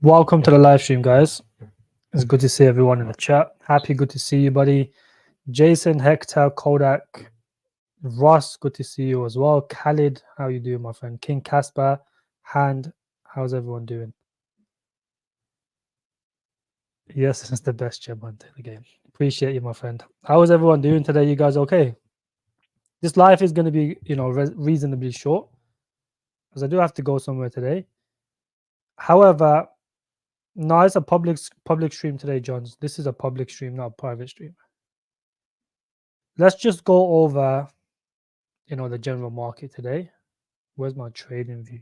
Welcome to the live stream, guys. It's good to see everyone in the chat. Happy, good to see you, buddy. Jason, Hector, Kodak, Ross, good to see you as well. Khalid, how you doing, my friend? King Casper, Hand, how's everyone doing? Yes, this is the best gem hunt in the game. Appreciate you, my friend. How is everyone doing today? You guys okay? This live is going to be, reasonably short because I do have to go somewhere today. However, no, it's a public stream today, Johns. This is a public stream, not a private stream. Let's just go over, the general market today. Where's my trading view?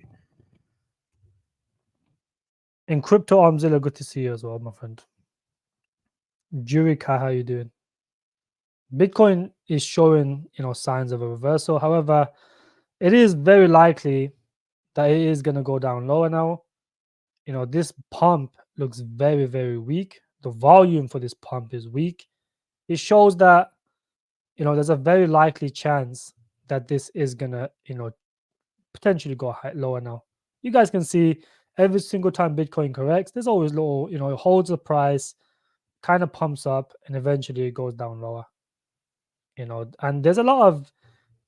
In crypto, Armzilla, good to see you as well, my friend. Jurika, how you doing? Bitcoin is showing, signs of a reversal. However, it is very likely that it is going to go down lower now. This pump looks very, very weak. The volume for this pump is weak. It shows that, there's a very likely chance that this is going to, potentially go lower now. You guys can see every single time Bitcoin corrects, there's always little, it holds the price, kind of pumps up, and eventually it goes down lower. And there's a lot of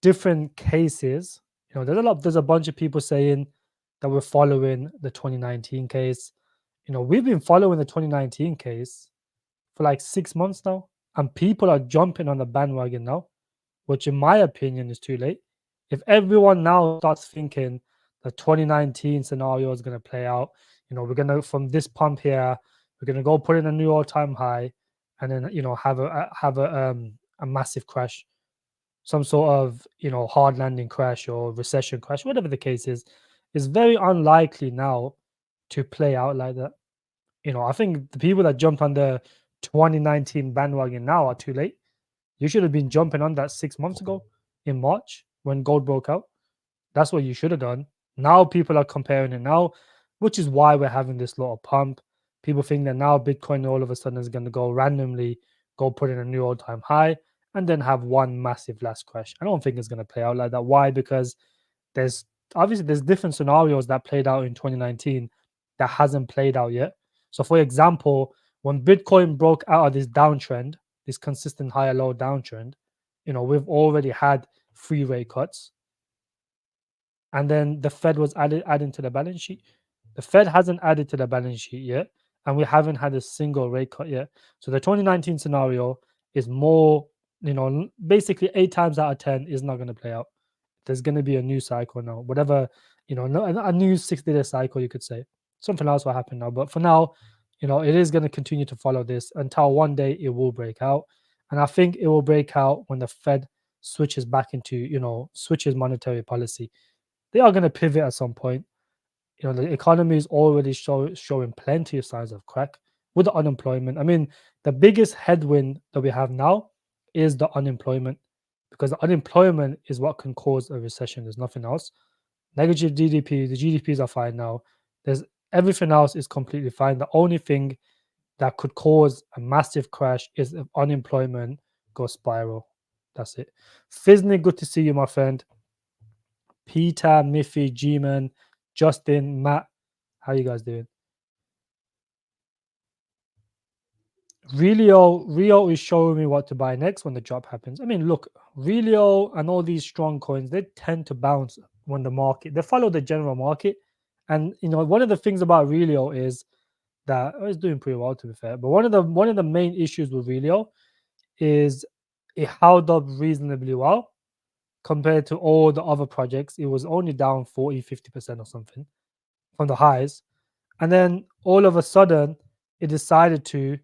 different cases. There's a bunch of people saying that we're following the 2019 case. We've been following the 2019 case for like 6 months now, and people are jumping on the bandwagon now, which in my opinion is too late. If everyone now starts thinking the 2019 scenario is going to play out, we're going to, from this pump here, we're going to go put in a new all-time high, and then have a massive crash, some sort of hard landing crash or recession crash, whatever the case is very unlikely now to play out like that. I think the people that jumped on the 2019 bandwagon now are too late. You should have been jumping on that 6 months ago in March when gold broke out. That's what you should have done. Now people are comparing it now, which is why we're having this little pump. People think that now Bitcoin all of a sudden is going to go randomly, go put in a new all-time high, and then have one massive last crash. I don't think it's going to play out like that. Why? Because there's different scenarios that played out in 2019 that hasn't played out yet. So for example, when Bitcoin broke out of this downtrend, this consistent higher low downtrend, we've already had 3 rate cuts, and then the Fed was adding to the balance sheet. The Fed hasn't added to the balance sheet yet, and we haven't had a single rate cut yet. So the 2019 scenario is more, basically 8 times out of 10 is not going to play out. There's going to be a new cycle now, whatever, a new 60-day cycle, you could say. Something else will happen now, but for now, it is going to continue to follow this until one day it will break out. And I think it will break out when the Fed switches back into, switches monetary policy. They are going to pivot at some point. The economy is already showing plenty of signs of crack with the unemployment. I mean, the biggest headwind that we have now is the unemployment, because the unemployment is what can cause a recession. There's nothing else. Negative GDP, the GDPs are fine now. Everything else is completely fine. The only thing that could cause a massive crash is if unemployment goes spiral. That's it. Fizney, good to see you, my friend. Peter, Miffy, G-Man, Justin, Matt, how you guys doing? Rio is showing me what to buy next when the drop happens. I mean, look, Relio and all these strong coins, they tend to bounce when they follow the general market. And one of the things about Relio is that it's doing pretty well, to be fair. But one of the main issues with Relio is it held up reasonably well compared to all the other projects. It was only down 40-50% or something from the highs, and then all of a sudden it decided to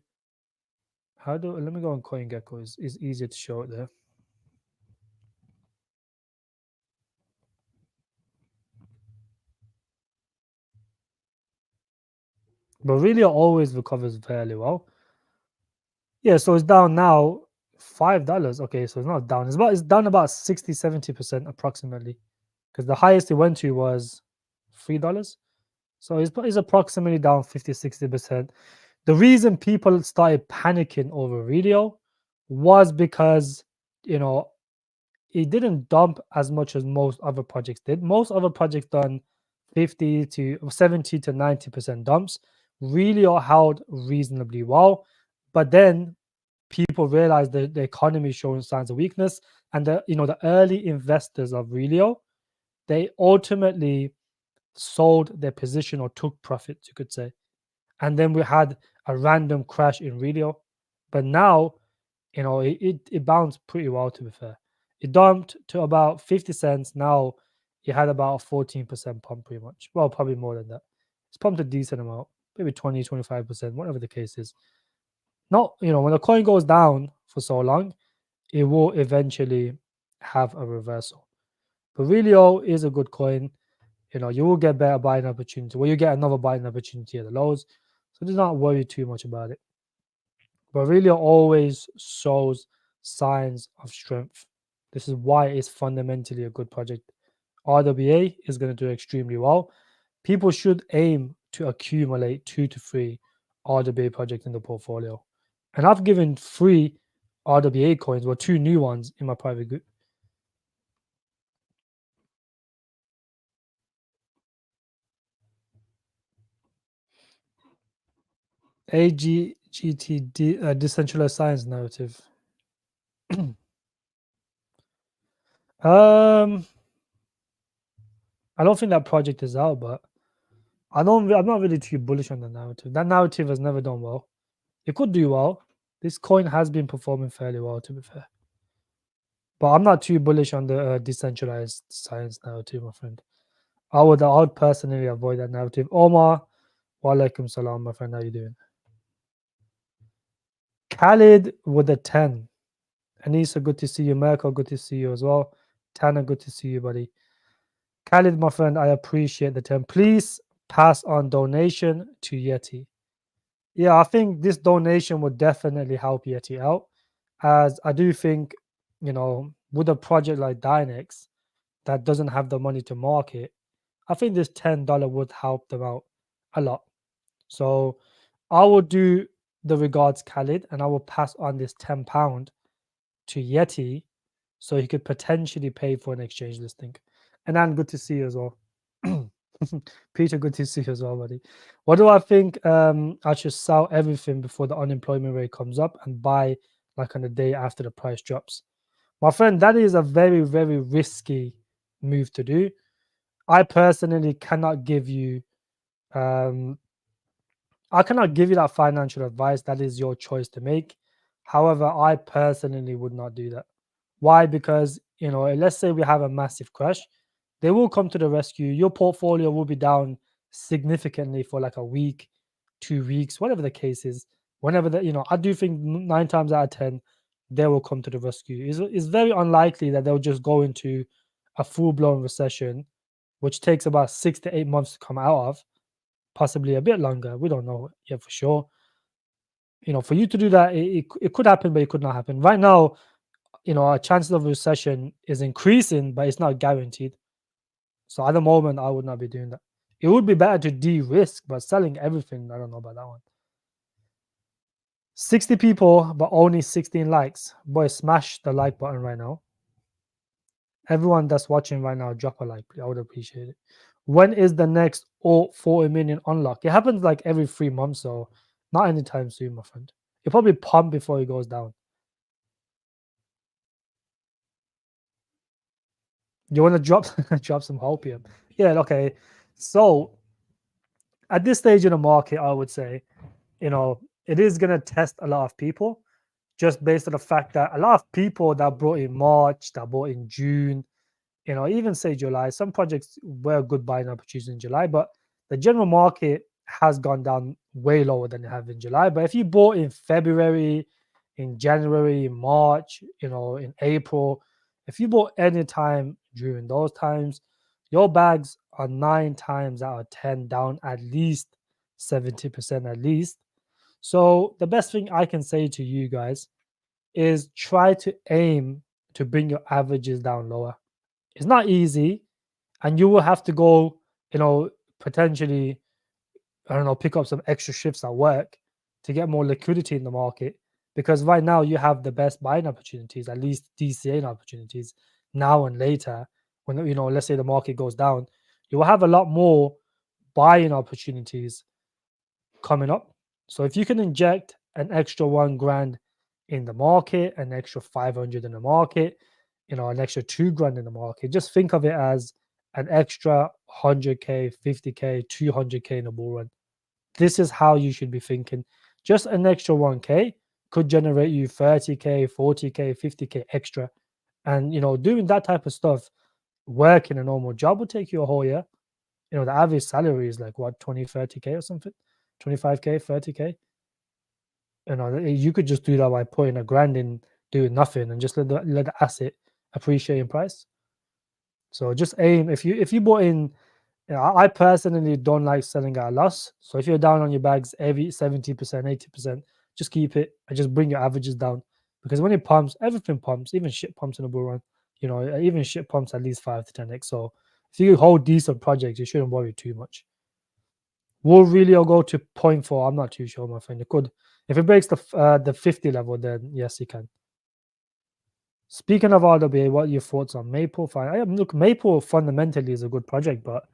let me go on CoinGecko. It's easier to show it there. But really, it always recovers fairly well. Yeah, so it's down now $5. Okay, so it's not down. It's down about 60-70% approximately, because the highest it went to was $3. So it's approximately down 50-60%. The reason people started panicking over Relio was because it didn't dump as much as most other projects did. Most other projects done 50 to 70 to 90% dumps, Relio held reasonably well, but then people realized that the economy is showing signs of weakness, and the early investors of Relio, they ultimately sold their position or took profits, you could say. And then we had a random crash in Relio. But now, it bounced pretty well, to be fair. It dumped to about 50 cents. Now it had about a 14% pump, pretty much. Well, probably more than that. It's pumped a decent amount, maybe 20, 25%, whatever the case is. Not, when the coin goes down for so long, it will eventually have a reversal. But Relio is a good coin. You will get better buying opportunity. Well, you get another buying opportunity at the lows. So do not worry too much about it. But Relio always shows signs of strength. This is why it's fundamentally a good project. RWA is going to do extremely well. People should aim to accumulate 2 to 3 RWA projects in the portfolio. And I've given 3 RWA coins, or 2 new ones in my private group. AGGT, decentralized science narrative. um, I don't think that project is out, but I'm not really too bullish on the narrative. That narrative has never done well. It could do well. This coin has been performing fairly well, to be fair. But I'm not too bullish on the decentralized science narrative, my friend. I would personally avoid that narrative. Omar, wa alaikum salam, my friend. How you doing? Khalid with a 10. Anissa, good to see you. Merkel, good to see you as well. Tanner, good to see you, buddy. Khalid, my friend, I appreciate the 10. Please pass on donation to Yeti. Yeah, I think this donation would definitely help Yeti out, as I do think, with a project like Dynex that doesn't have the money to market, I think this $10 would help them out a lot. So I will do the regards, Khalid, and I will pass on this £10 to Yeti so he could potentially pay for an exchange listing. And then good to see you as well. Peter, good to see you as well, buddy. What do I think? I should sell everything before the unemployment rate comes up and buy like on the day after the price drops. My friend, that is a very, very risky move to do. I personally cannot give you um I cannot give you that financial advice. That is your choice to make. However, I personally would not do that. Why? Because, let's say we have a massive crash, they will come to the rescue. Your portfolio will be down significantly for like a week, 2 weeks, whatever the case is. Whenever I do think 9 times out of 10, they will come to the rescue. It's very unlikely that they'll just go into a full blown recession, which takes about 6 to 8 months to come out of, possibly a bit longer. We don't know yet for sure. For you to do that, it could happen, but it could not happen. Right now, our chances of recession is increasing, but it's not guaranteed. So at the moment, I would not be doing that. It would be better to de-risk, but selling everything, I don't know about that one. 60 people, but only 16 likes. Boy, smash the like button right now. Everyone that's watching right now, drop a like, please. I would appreciate it. When is the next 40 million unlock? It happens like every 3 months, so not anytime soon, my friend. It'll probably pump before it goes down. You want to drop some hopium? Yeah, okay. So at this stage in the market, I would say, it is going to test a lot of people just based on the fact that a lot of people that bought in March, that bought in June, even say July, some projects were good buying opportunities in July, but the general market has gone down way lower than it have in July. But if you bought in February, in January, in March, in April, if you bought any time during those times, your bags are 9 times out of 10 down at least 70% at least. So the best thing I can say to you guys is try to aim to bring your averages down lower. It's not easy, and you will have to go, potentially, I don't know, pick up some extra shifts at work to get more liquidity in the market. Because right now you have the best buying opportunities, at least DCA opportunities now and later. When let's say the market goes down, you will have a lot more buying opportunities coming up. So if you can inject an extra 1 grand in the market, an extra 500 in the market, an extra 2 grand in the market, just think of it as an extra 100k, 50k, 200k in a bull run. This is how you should be thinking. Just an extra 1k could generate you 30k, 40k, 50k extra. And doing that type of stuff, working a normal job will take you a whole year. The average salary is like what, 20, 30k or something, 25k, 30k. You could just do that by putting a grand in, doing nothing, and just let the asset appreciate in price. So just aim. If you bought in, I personally don't like selling at a loss. So if you're down on your bags every 70%, 80%, just keep it and just bring your averages down. Because when it pumps, everything pumps, even shit pumps in a bull run. Even shit pumps at least 5 to 10x. So if you hold decent projects, you shouldn't worry too much. Will really go to 0.4? I'm not too sure, my friend. It could. If it breaks the 50 level, then yes, you can. Speaking of RWA, what are your thoughts on Maple? Fine. Look, Maple fundamentally is a good project, but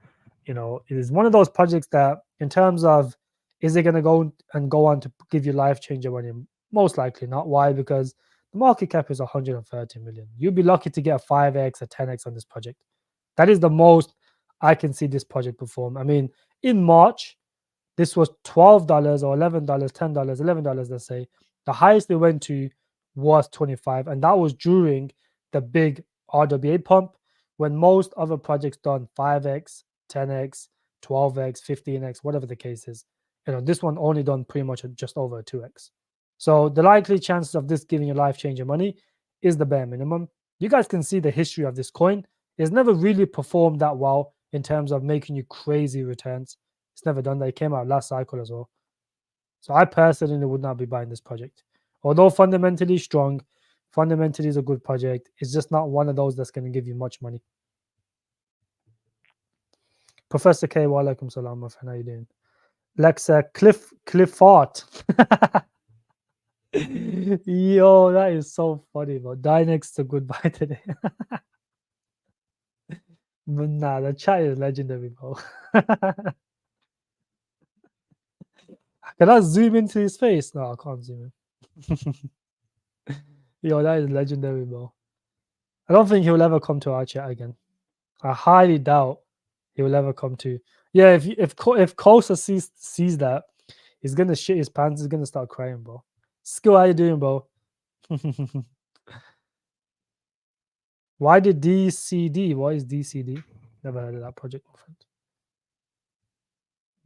it is one of those projects that, in terms of, is it going to go on to give you life changer money? Most likely not. Why? Because the market cap is 130 million. You'd be lucky to get a 5x, a 10x on this project. That is the most I can see this project perform. I mean, in March, this was $12 or $11, $10, $11, let's say. The highest it went to was 25, and that was during the big RWA pump, when most other projects done 5x, 10x, 12x, 15x, whatever the case is. This one only done pretty much just over 2x. So the likely chances of this giving you life-changing money is the bare minimum. You guys can see the history of this coin. It's never really performed that well in terms of making you crazy returns. It's never done that. It came out last cycle as well. So I personally would not be buying this project. Although fundamentally strong, fundamentally is a good project. It's just not one of those that's going to give you much money. Professor K, wa alaikum salam, my friend. How you doing? Lexa Clifford. Yo, that is so funny, bro. Dynex a good buy today. But nah, the chat is legendary, bro. Can I zoom into his face? No, I can't zoom in. Yo, that is legendary, bro. I don't think he'll ever come to our chat again. I highly doubt he will ever come to. Yeah, if Kosa sees that, he's gonna shit his pants. He's gonna start crying, bro. Skill, how you doing, bro? Why did DCD? What is DCD? Never heard of that project, my friend.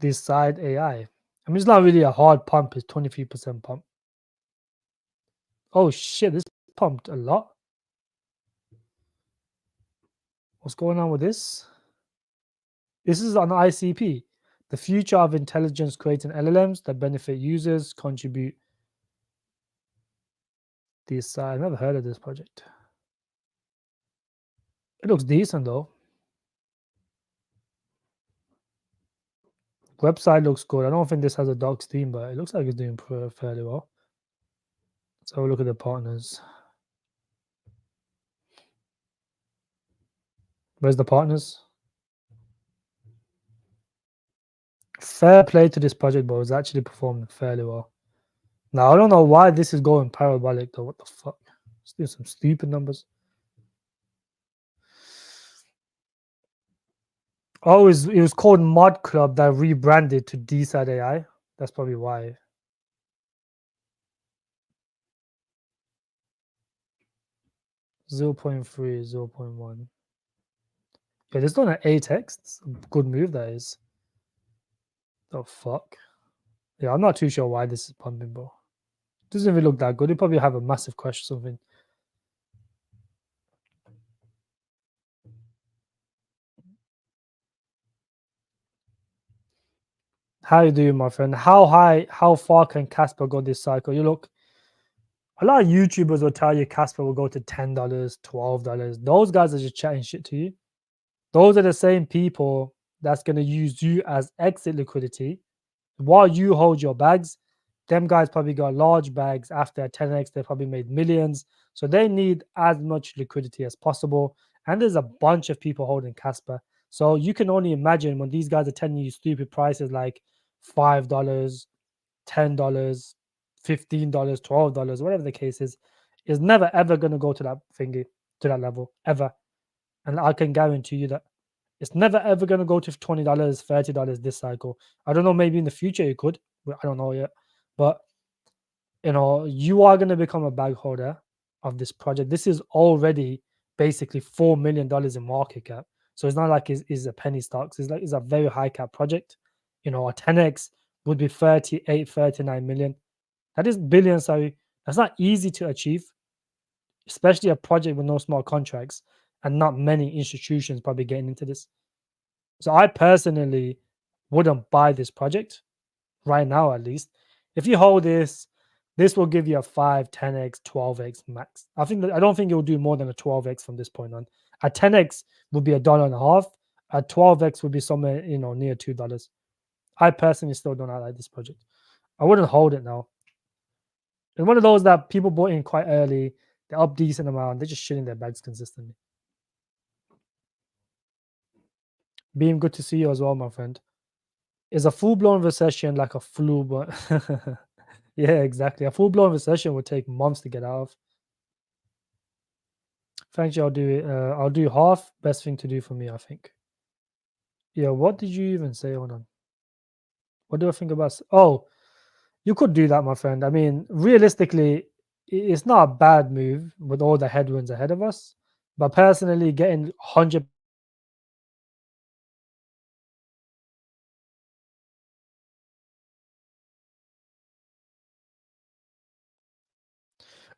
Decide AI. I mean, it's not really a hard pump. It's 23% pump. Oh shit! This pumped a lot. What's going on with this? This is on ICP. The future of intelligence creating LLMs that benefit users, contribute. This I've never heard of this project. It looks decent though. Website looks good. I don't think this has a docs team, but it looks like it's doing fairly well. Let's have a look at the partners. Where's the partners? Fair play to this project, but it's actually performing fairly well. Now I don't know why this is going parabolic though. What the fuck? Let's do some stupid numbers. Oh, it was called Mod Club that rebranded to Decide AI. That's probably why. .3, 0.1. Yeah, this is not an 8x. It's a good move, that is. The fuck? Yeah, I'm not too sure why this is pumping, bro. Doesn't even look that good. They probably have a massive crash or something. How you doing, my friend? How far can Casper go this cycle? You look, a lot of YouTubers will tell you Casper will go to $10, $12. Those guys are just chatting shit to you. Those are the same people that's going to use you as exit liquidity while you hold your bags. Them guys probably got large bags. After 10x, they probably made millions. So they need as much liquidity as possible. And there's a bunch of people holding Casper. So you can only imagine when these guys are telling you stupid prices like $5, $10, $15, $12, whatever the case is never ever going to go to that thingy, to that level, ever. And I can guarantee you that it's never ever going to go to $20, $30 this cycle. I don't know, maybe in the future it could, but I don't know yet. But you are going to become a bag holder of this project. This is already basically $4 million in market cap. So it's not like it's a penny stocks. It's a very high cap project. A 10x would be 38, 39 million. That is billion, sorry. That's not easy to achieve, especially a project with no small contracts and not many institutions probably getting into this. So I personally wouldn't buy this project right now, at least. If you hold this will give you a 5, 10x, 12x max. I don't think it will do more than a 12x from this point on. A 10x would be $1.50. A 12x would be somewhere near $2. I personally still don't like this project. I wouldn't hold it now. It's one of those that people bought in quite early. They're up decent amount. They're just shitting their bags consistently. Being good to see you as well, my friend. Is a full-blown recession like a flu? But yeah, exactly. A full-blown recession would take months to get out of. Thank you. I'll do half. Best thing to do for me, I think. Yeah. What did you even say? Hold on. What do I think about? Oh, you could do that, my friend. I mean, realistically, it's not a bad move with all the headwinds ahead of us. But personally, getting 100.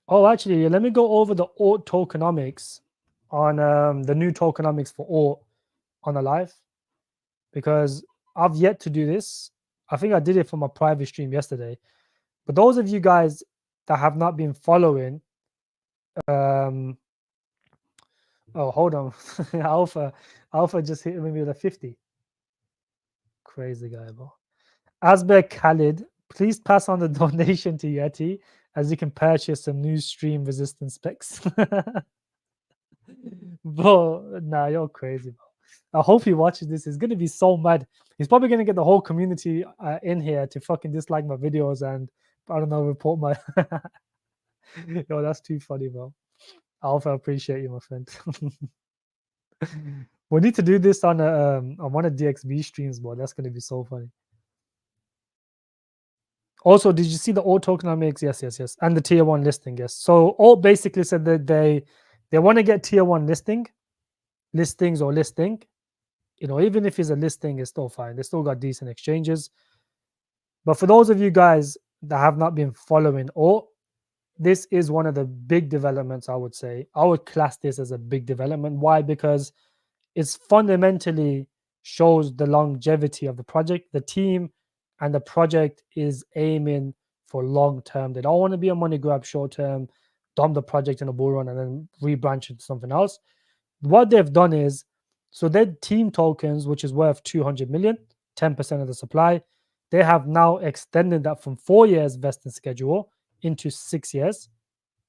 Oh, actually, let me go over the OORT tokenomics on the new tokenomics for OORT on the live, because I've yet to do this. I think I did it for my private stream yesterday. But those of you guys that have not been following, oh, hold on. Alpha just hit me with a 50. Crazy guy, bro. Asbek Khalid, please pass on the donation to Yeti as you can purchase some new stream resistance specs. Bro, nah, you're crazy, bro. I hope he watches this. He's gonna be so mad. He's probably gonna get the whole community in here to fucking dislike my videos and I don't know, report my. Yo, that's too funny, bro. Alpha, I appreciate you, my friend. We need to do this on one of DXB streams, bro. That's gonna be so funny. Also, did you see the OORT tokenomics? Yes. And the tier 1 listing, yes. So OORT basically said that they want to get tier 1 listings or listing. Even if it's a listing, it's still fine. They still got decent exchanges. But for those of you guys that have not been following OORT, this is one of the big developments, I would say. I would class this as a big development. Why? Because it's fundamentally shows the longevity of the project. The team and the project is aiming for long term. They don't want to be a money grab short term, dump the project in a bull run and then rebranch into something else. What they've done is, so their team tokens, which is worth 200 million, 10% of the supply, they have now extended that from 4 years vesting schedule into 6 years.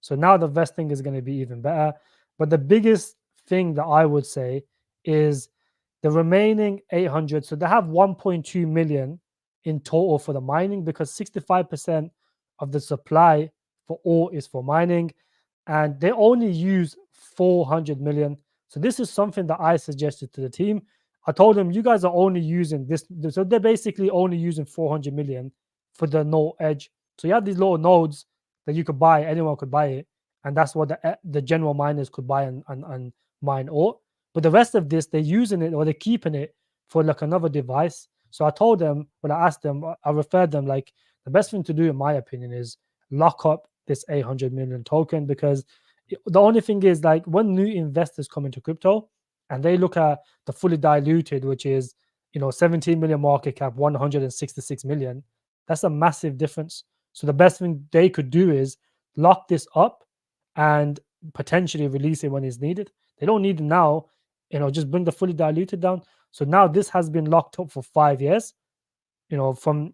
So now the vesting is going to be even better. But the biggest thing that I would say is the remaining 800. So they have 1.2 million in total for the mining, because 65% of the supply for ore is for mining, and they only use 400 million. So this is something that I suggested to the team. I told them, you guys are only using this. So they're basically only using 400 million for the node edge. So you have these little nodes that you could buy, anyone could buy it. And that's what the general miners could buy and mine ore. But the rest of this, they're using it or they're keeping it for like another device. So I told them, when I asked them, I referred them, like, the best thing to do, in my opinion, is lock up this 800 million token, because the only thing is, like, when new investors come into crypto and they look at the fully diluted, which is 17 million market cap, 166 million, that's a massive difference. So the best thing they could do is lock this up and potentially release it when it's needed. They don't need it now, just bring the fully diluted down. So now this has been locked up for 5 years, from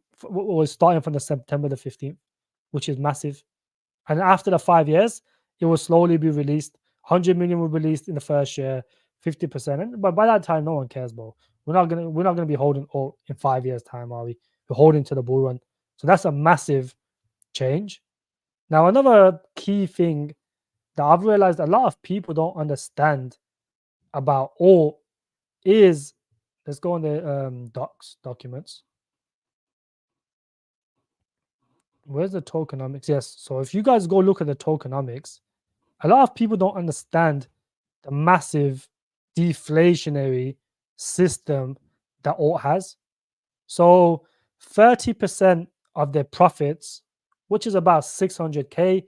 starting from the September the 15th, which is massive. And after the 5 years, it will slowly be released. 100 million will be released in the first year, 50%. But by that time, no one cares, bro. We're not gonna be holding all in 5 years' time, are we? you're holding to the bull run. So that's a massive change. Now, another key thing that I've realized a lot of people don't understand about OORT is, let's go on the documents. Where's the tokenomics? Yes. So if you guys go look at the tokenomics, a lot of people don't understand the massive deflationary system that OORT has. So 30% of their profits, which is about 600K,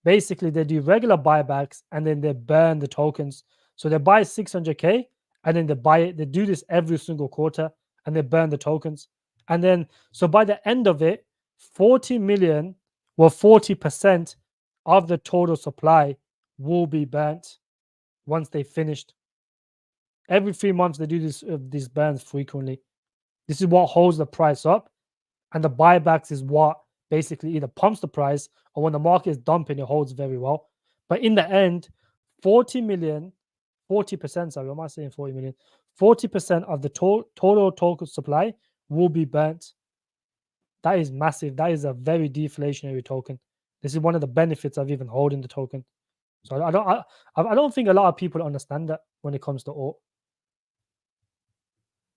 basically they do regular buybacks and then they burn the tokens. So they buy 600K and then they buy it. They do this every single quarter and they burn the tokens. And then, so by the end of it, 40 million, well, 40% of the total supply will be burnt once they finished. Every 3 months, they do these burns frequently. This is what holds the price up, and the buybacks is what basically either pumps the price or when the market is dumping, it holds very well. But in the end, 40 million, 40%, sorry, am I saying 40 million? 40% of the total token supply will be burnt. That is massive. That is a very deflationary token. This is one of the benefits of even holding the token. So I don't think a lot of people understand that when it comes to OORT.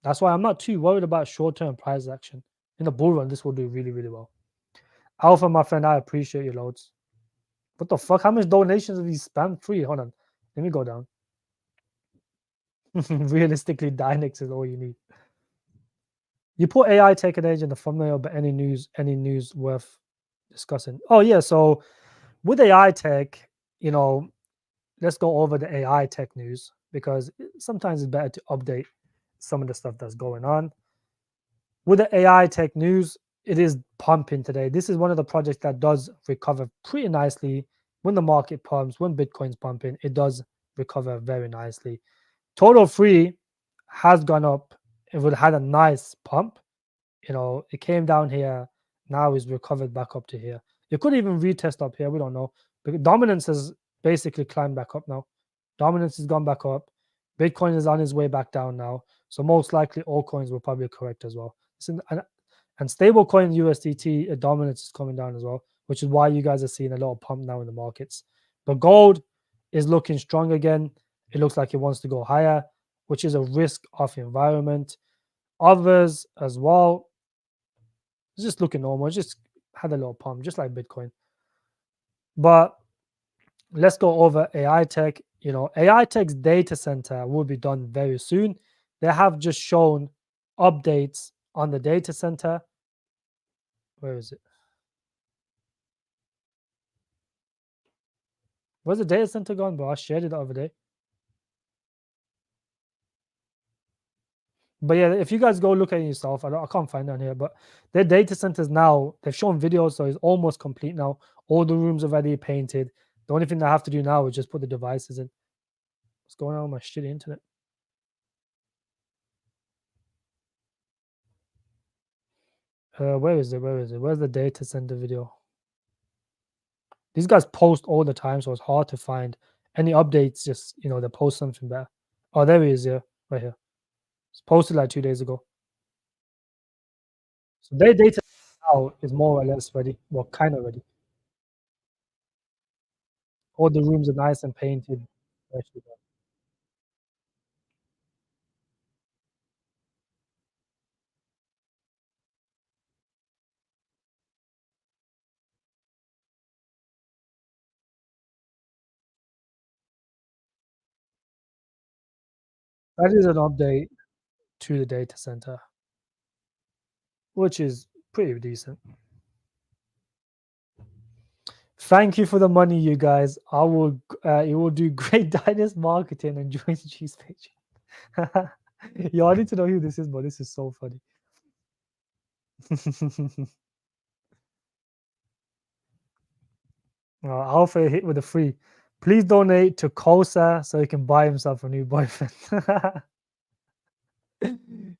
That's why I'm not too worried about short-term price action. In the bull run, this will do really, really well. Alpha, my friend, I appreciate you loads. What the fuck? How much donations have you spammed free? Hold on. Let me go down. Realistically, Dynex is all you need. You put AI tech and age in the thumbnail, but any news worth discussing? Oh, yeah. So with AI tech, let's go over the AI tech news because sometimes it's better to update some of the stuff that's going on. With the AI tech news, it is pumping today. This is one of the projects that does recover pretty nicely when the market pumps, when Bitcoin's pumping, it does recover very nicely. Total free has gone up. It would had a nice pump. It came down here. Now it's recovered back up to here. It could even retest up here. We don't know. But dominance has basically climbed back up now. Dominance has gone back up. Bitcoin is on his way back down now. So most likely altcoins will probably correct as well. And stablecoin USDT dominance is coming down as well, which is why you guys are seeing a little pump now in the markets. But gold is looking strong again. It looks like it wants to go higher, which is a risk-off environment. Others as well, it's just looking normal. It just had a little pump, just like Bitcoin. But let's go over AI tech. AI tech's data center will be done very soon. They have just shown updates on the data center. Where is it? Where's the data center gone, bro? I shared it the other day. But yeah, if you guys go look at it yourself, I can't find it on here, but their data centers now, they've shown videos, so it's almost complete now. All the rooms are already painted. The only thing I have to do now is just put the devices in. What's going on with my shitty internet? Where is it? Where's the data center video? These guys post all the time, so it's hard to find any updates. Just they post something better. Oh, there he is. Yeah, right here. It's posted like 2 days ago. So their data now is more or less ready. Well, kind of ready. All the rooms are nice and painted. That is an update to the data center, which is pretty decent. Thank you for the money, you guys. It will do great Dynast marketing and join the cheese page. Yo, I need to know who this is, but this is so funny. Alpha hit with a free. Please donate to Kosa so he can buy himself a new boyfriend.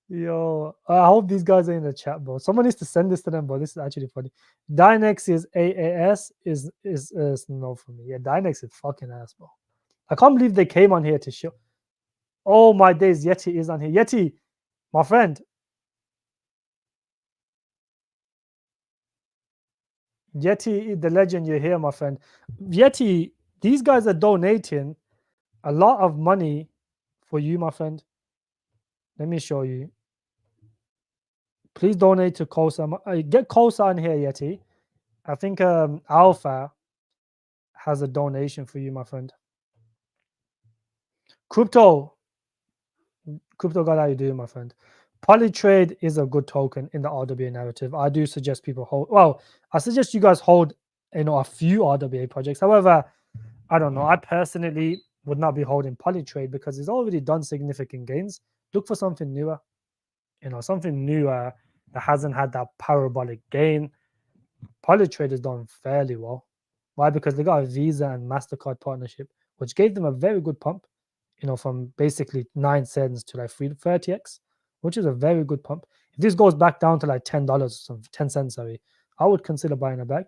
Yo, I hope these guys are in the chat, bro. Someone needs to send this to them, bro. This is actually funny. Dynex is AAS is no for me. Yeah, Dynex is fucking ass, bro. I can't believe they came on here to show. Oh my days, Yeti is on here. Yeti, my friend. Yeti, the legend, you're here, my friend. Yeti, these guys are donating a lot of money for you, my friend. Let me show you. Please donate to Kosa. Get Kosa in here, Yeti. I think Alpha has a donation for you, my friend. Crypto God, how you doing, my friend? Polytrade is a good token in the RWA narrative. I do suggest people hold. Well, I suggest you guys hold, a few RWA projects. However, I don't know. I personally would not be holding Polytrade because it's already done significant gains. Look for something newer, something newer that hasn't had that parabolic gain. Polytrade has done fairly well. Why? Because they got a Visa and MasterCard partnership, which gave them a very good pump, from basically 9 cents to like 30x, which is a very good pump. If this goes back down to like $10 or something, 10 cents, sorry, I would consider buying a bag.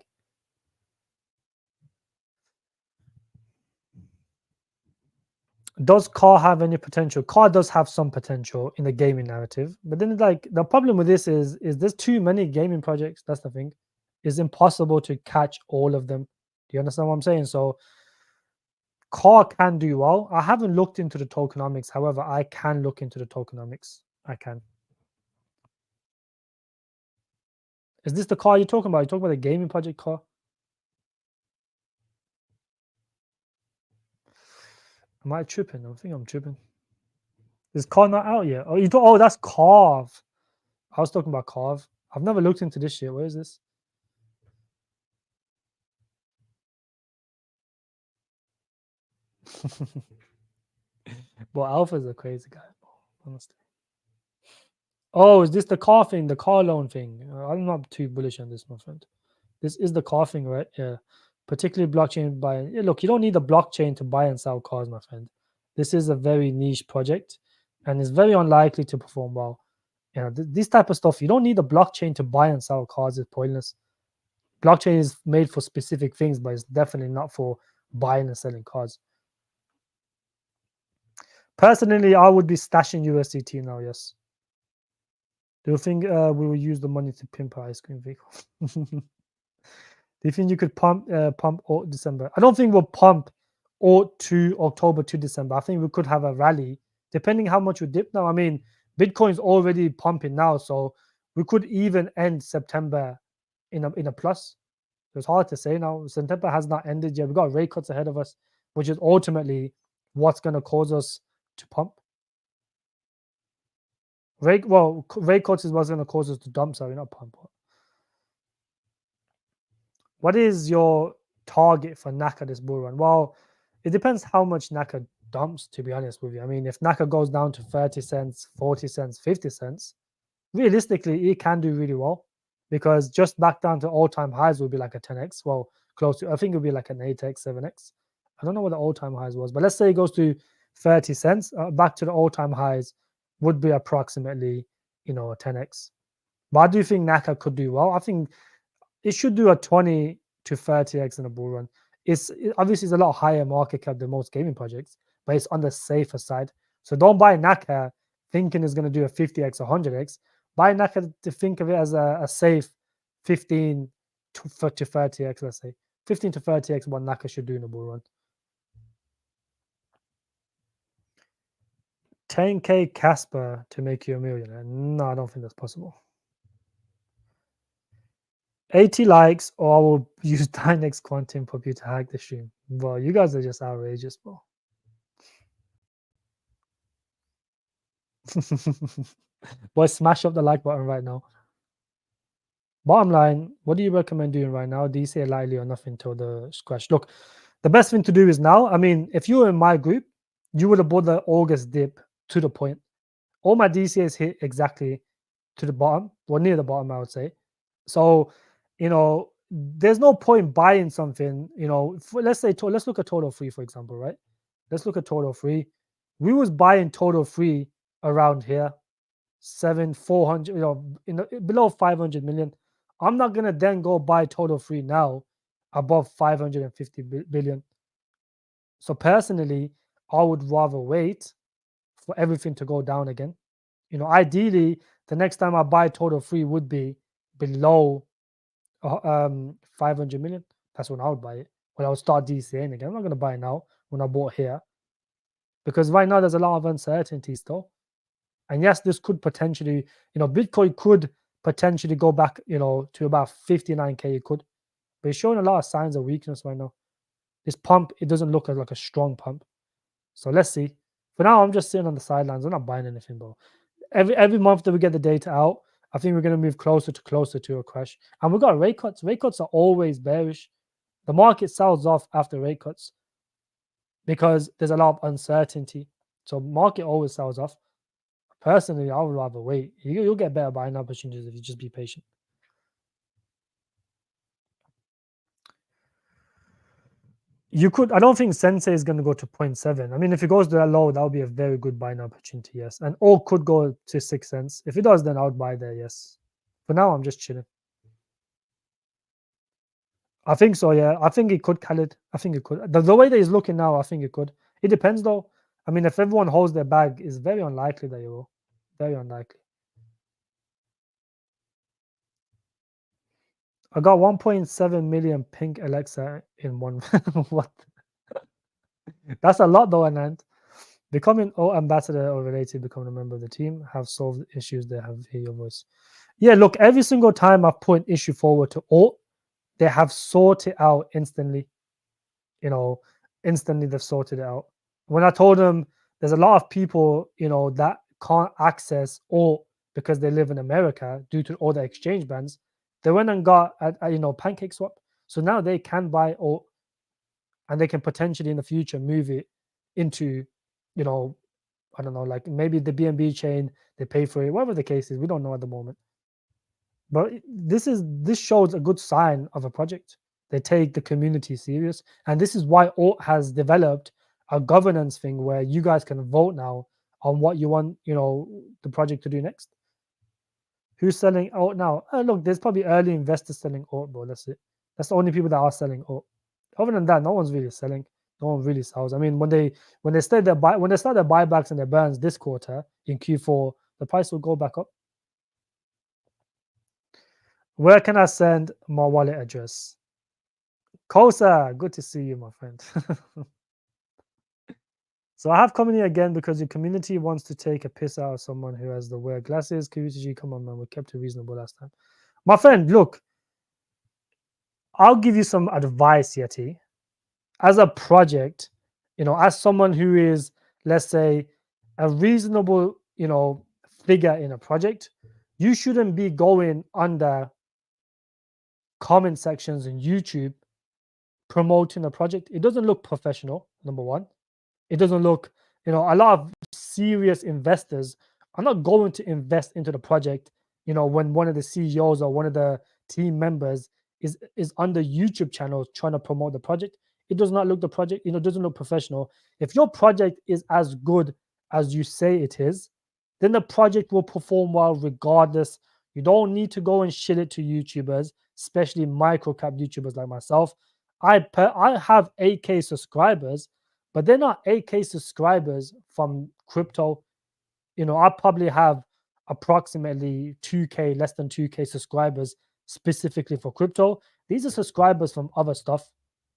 Does Car have any potential? Car does have some potential in the gaming narrative, but then like the problem with this is there's too many gaming projects. That's the thing. It's impossible to catch all of them. Do you understand what I'm saying? So Car can do well. I haven't looked into the tokenomics. However, I can look into the tokenomics. I can. Is this the car you're talking about? You're talking about the gaming project car? Am I tripping? I think I'm tripping. Is car not out yet? Oh, that's Carve. I was talking about Carve. I've never looked into this shit. Where is this? But Alpha's a crazy guy, honestly. Oh, is this the car thing? The car loan thing? I'm not too bullish on this, my friend. This is the car thing, right? Yeah. Particularly blockchain buying. Yeah, look, you don't need a blockchain to buy and sell cars, my friend. This is a very niche project, and it's very unlikely to perform well. This type of stuff, you don't need a blockchain to buy and sell cars. It's pointless. Blockchain is made for specific things, but it's definitely not for buying and selling cars. Personally, I would be stashing USDT now. Yes. Do you think we will use the money to pimp our ice cream vehicle? Do you think you could pump OORT December? I don't think we'll pump OORT to October to December. I think we could have a rally, depending how much we dip now. I mean, Bitcoin's already pumping now, so we could even end September in a plus. It's hard to say now. September has not ended yet. We've got rate cuts ahead of us, which is ultimately what's going to cause us to pump. Rate cuts is what's going to cause us to dump, sorry, not pump. What is your target for Naka this bull run? Well, it depends how much Naka dumps, to be honest with you. I mean, if Naka goes down to 30 cents, 40 cents, 50 cents, realistically, it can do really well because just back down to all-time highs would be like a 10x. Well, close to, I think it would be like an 8x, 7x. I don't know what the all-time highs was, but let's say it goes to 30 cents, back to the all-time highs would be approximately, a 10x. But I do think Naka could do well. I think it should do a 20 to 30x in a bull run. Obviously it's a lot higher market cap than most gaming projects, but it's on the safer side. So don't buy Naka thinking it's going to do a 50x or 100x. Buy Naka to think of it as a safe 15 to 30x, let's say. 15 to 30x what Naka should do in a bull run. 10k Casper to make you a millionaire. No, I don't think that's possible. 80 likes, or I will use Dynex Quantum for you to hack the stream. Well, you guys are just outrageous, bro. Boys, smash up the like button right now. Bottom line, what do you recommend doing right now? Do you say lightly or nothing till the scratch? Look, the best thing to do is now. I mean, if you were in my group, you would have bought the August dip to the point. All my DCAs hit exactly to the bottom, or near the bottom, I would say. So, there's no point buying something. Let's look at total free, for example, right? Let's look at total free. We was buying total free around here, 400, below 500 million. I'm not gonna then go buy total free now above 550 billion. So personally, I would rather wait for everything to go down again. Ideally, the next time I buy total free would be below 500 million, that's when I would buy it. When I would start DCAing again. I'm not going to buy it now when I bought here, because right now there's a lot of uncertainty still. And yes, this could potentially, Bitcoin could potentially go back, to about 59K. It could, but it's showing a lot of signs of weakness right now. This pump, it doesn't look like a strong pump. So let's see. For now, I'm just sitting on the sidelines. I'm not buying anything, bro. Every month that we get the data out, I think we're going to move closer to a crash. And we've got rate cuts. Rate cuts are always bearish. The market sells off after rate cuts because there's a lot of uncertainty. So market always sells off. Personally, I would rather wait. You'll get better buying opportunities if you just be patient. You could. I don't think Sensei is going to go to 0.7. I mean, if it goes to that low, that would be a very good buying opportunity, yes. And all could go to 6 cents. If it does, then I would buy there, yes. For now, I'm just chilling. I think so, yeah. I think it could, Khalid. I think it could. The way that he's looking now, I think it could. It depends, though. I mean, if everyone holds their bag, it's very unlikely that you will. Very unlikely. I got 1.7 million pink Alexa in one. What? That's a lot, though, Anand. Becoming ambassador or related, becoming a member of the team, have solved issues they have hear your voice. Yeah, look, every single time I've put an issue forward to OORT, they have sorted it out instantly. Instantly they've sorted it out. When I told them there's a lot of people, that can't access OORT because they live in America due to all the exchange bans, they went and got Pancake Swap. So now they can buy OORT, and they can potentially in the future move it into, I don't know, like maybe the BNB chain, they pay for it, whatever the case is. We don't know at the moment. But this shows a good sign of a project. They take the community serious. And this is why OORT has developed a governance thing where you guys can vote now on what you want, the project to do next. Who's selling OORT now? Look, there's probably early investors selling OORT, bro. That's it. That's the only people that are selling OORT. Other than that, no one's really selling. No one really sells. I mean, when they start their buybacks and their burns this quarter in Q4, the price will go back up. Where can I send my wallet address? Kosa, good to see you, my friend. So I have company again because your community wants to take a piss out of someone who has the wear glasses. QTG, come on, man, we kept it reasonable last time. My friend, look, I'll give you some advice, Yeti. As a project, as someone who is, let's say, a reasonable, figure in a project, you shouldn't be going under comment sections in YouTube promoting a project. It doesn't look professional, number one. It doesn't look, a lot of serious investors are not going to invest into the project, when one of the CEOs or one of the team members is on the YouTube channel trying to promote the project. It does not look the project, doesn't look professional. If your project is as good as you say it is, then the project will perform well regardless. You don't need to go and shit it to YouTubers, especially micro cap YouTubers like myself. I have 8K subscribers, but they're not 8K subscribers from crypto. I probably have approximately 2K, less than 2K subscribers specifically for crypto. These are subscribers from other stuff,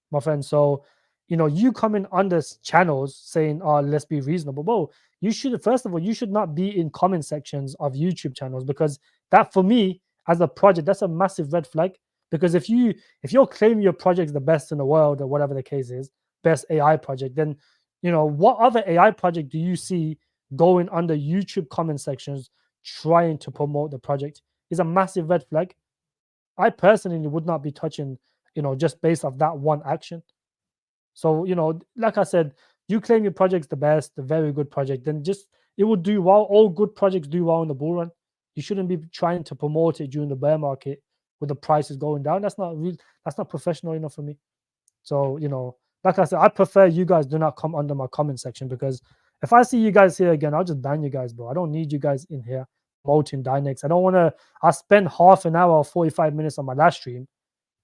my friend. So, you coming on this channels saying, "Oh, let's be reasonable." Well, you should, first of all, you should not be in comment sections of YouTube channels, because that, for me, as a project, that's a massive red flag. Because if you're claiming your project's the best in the world or whatever the case is, best AI project, then what other AI project do you see going under YouTube comment sections trying to promote the project? Is a massive red flag. I personally would not be touching, just based off that one action. So, like I said, you claim your project's the best, the very good project, then just it will do well. All good projects do well in the bull run. You shouldn't be trying to promote it during the bear market with the prices going down. That's not real. That's not professional enough for me. So, like I said, I prefer you guys do not come under my comment section, because if I see you guys here again, I'll just ban you guys, bro. I don't need you guys in here promoting Dynex. I don't want to. I spent half an hour or 45 minutes on my last stream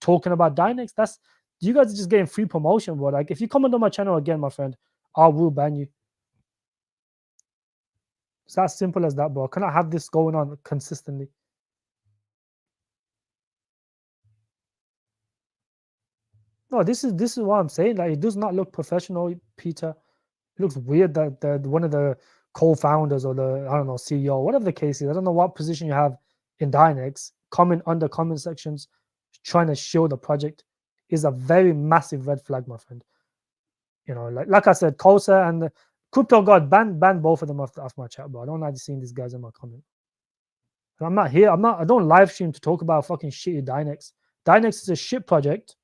talking about Dynex. That's, you guys are just getting free promotion, bro. Like, if you come on my channel again, my friend, I will ban you. It's as simple as that, bro. Can I have this going on consistently? No, this is what I'm saying. Like, it does not look professional, Peter. It looks weird that one of the co-founders or the, I don't know, CEO, whatever the case is, I don't know what position you have in Dynex, comment under comment sections trying to show the project is a very massive red flag, my friend. You know, like I said, Kosa and the Crypto God, ban both of them off my chat, bro. I don't like seeing these guys in my comment. And I'm not here. I don't live stream to talk about fucking shitty Dynex. Dynex is a shit project.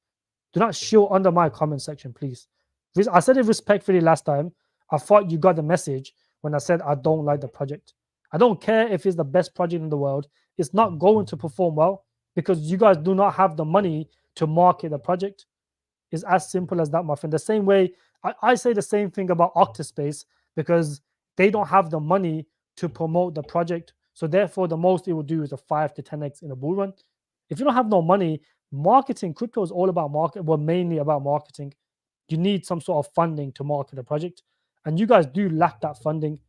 Do not shill under my comment section, please. I said it respectfully last time. I thought you got the message when I said I don't like the project. I don't care if it's the best project in the world. It's not going to perform well because you guys do not have the money to market the project. It's as simple as that, my friend. The same way I say the same thing about Octaspace because they don't have the money to promote the project. So therefore, the most it will do is a 5 to 10x in a bull run. If you don't have no money, marketing, crypto is all about market, well, mainly about marketing. You need some sort of funding to market a project. And you guys do lack that funding.